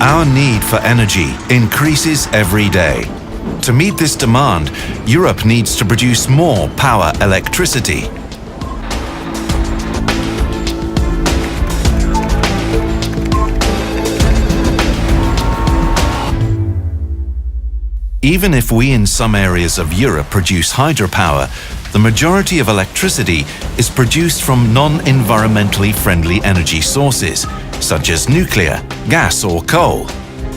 Our need for energy increases every day. To meet this demand, Europe needs to produce more power electricity. Even if we in some areas of Europe produce hydropower, the majority of electricity is produced from non-environmentally friendly energy sources, such as nuclear, gas or coal.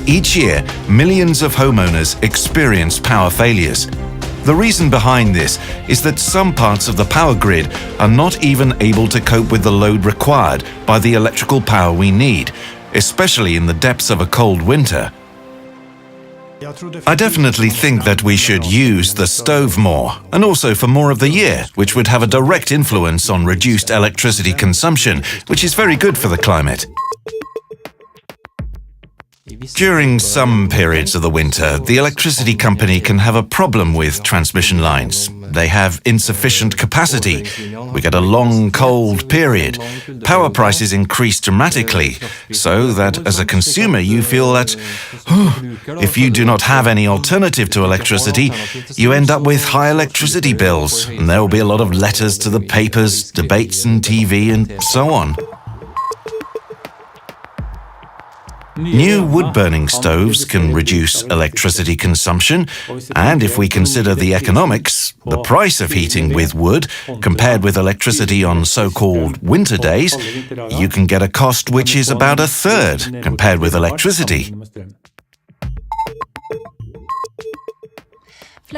Each year, millions of homeowners experience power failures. The reason behind this is that some parts of the power grid are not even able to cope with the load required by the electrical power we need, especially in the depths of a cold winter. I definitely think that we should use the stove more, and also for more of the year, which would have a direct influence on reduced electricity consumption, which is very good for the climate. During some periods of the winter, the electricity company can have a problem with transmission lines. They have insufficient capacity. We get a long, cold period. Power prices increase dramatically, so that as a consumer you feel that if you do not have any alternative to electricity, you end up with high electricity bills, and there will be a lot of letters to the papers, debates on TV, and so on. New wood-burning stoves can reduce electricity consumption, and if we consider the economics, the price of heating with wood compared with electricity on so-called winter days, you can get a cost which is about a third compared with electricity.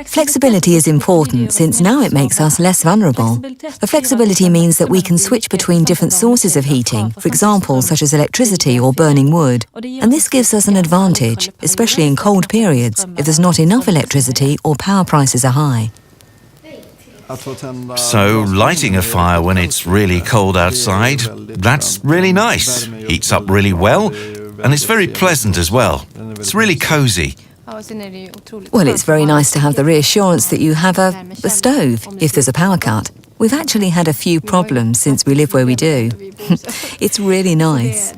Flexibility is important since now it makes us less vulnerable. The flexibility means that we can switch between different sources of heating, for example, such as electricity or burning wood. And this gives us an advantage, especially in cold periods, if there's not enough electricity or power prices are high. So, lighting a fire when it's really cold outside, that's really nice. Heats up really well, and it's very pleasant as well. It's really cozy. Well, it's very nice to have the reassurance that you have a stove if there's a power cut. We've actually had a few problems since we live where we do. It's really nice.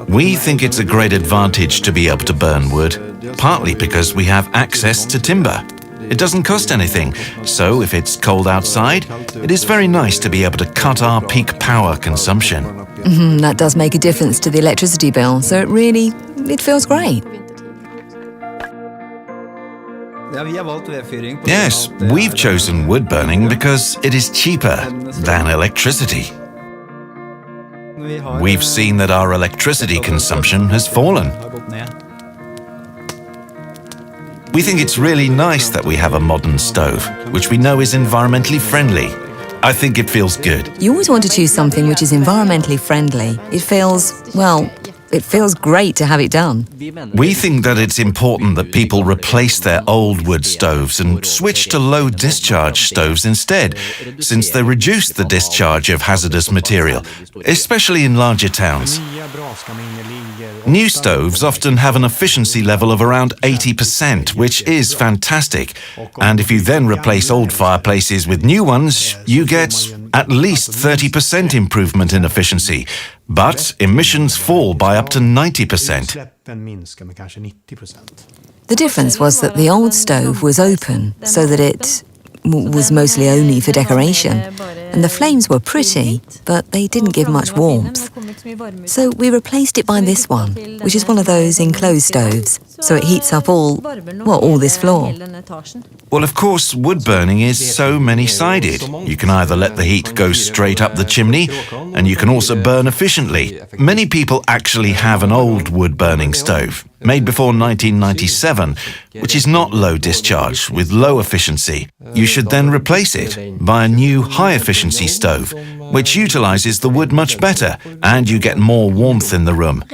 We think it's a great advantage to be able to burn wood, partly because we have access to timber. It doesn't cost anything, so if it's cold outside, it is very nice to be able to cut our peak power consumption. That does make a difference to the electricity bill, so it feels great. Yes, we've chosen wood burning because it is cheaper than electricity. We've seen that our electricity consumption has fallen. We think it's really nice that we have a modern stove, which we know is environmentally friendly. I think it feels good. You always want to choose something which is environmentally friendly. It feels great to have it done. We think that it's important that people replace their old wood stoves and switch to low discharge stoves instead, since they reduce the discharge of hazardous material, especially in larger towns. New stoves often have an efficiency level of around 80%, which is fantastic. And if you then replace old fireplaces with new ones, you get at least 30% improvement in efficiency, but emissions fall by up to 90%. The difference was that the old stove was open, so that it was mostly only for decoration, and the flames were pretty, but they didn't give much warmth. So we replaced it by this one, which is one of those enclosed stoves, so it heats up all this floor. Well, of course, wood burning is so many-sided. You can either let the heat go straight up the chimney, and you can also burn efficiently. Many people actually have an old wood-burning stove, made before 1997, which is not low discharge, with low efficiency. You should then replace it by a new high-efficiency stove, which utilizes the wood much better, and you get more warmth in the room.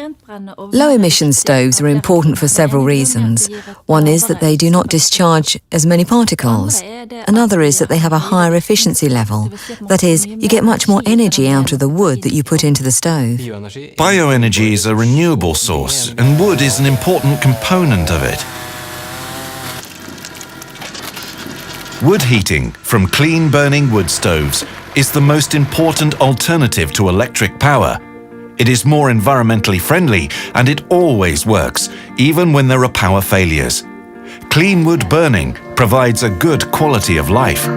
Low-emission stoves are important for several reasons. One is that they do not discharge as many particles. Another is that they have a higher efficiency level. That is, you get much more energy out of the wood that you put into the stove. Bioenergy is a renewable source, and wood is an important component of it. Wood heating from clean-burning wood stoves is the most important alternative to electric power. It is more environmentally friendly and it always works, even when there are power failures. Clean wood burning provides a good quality of life.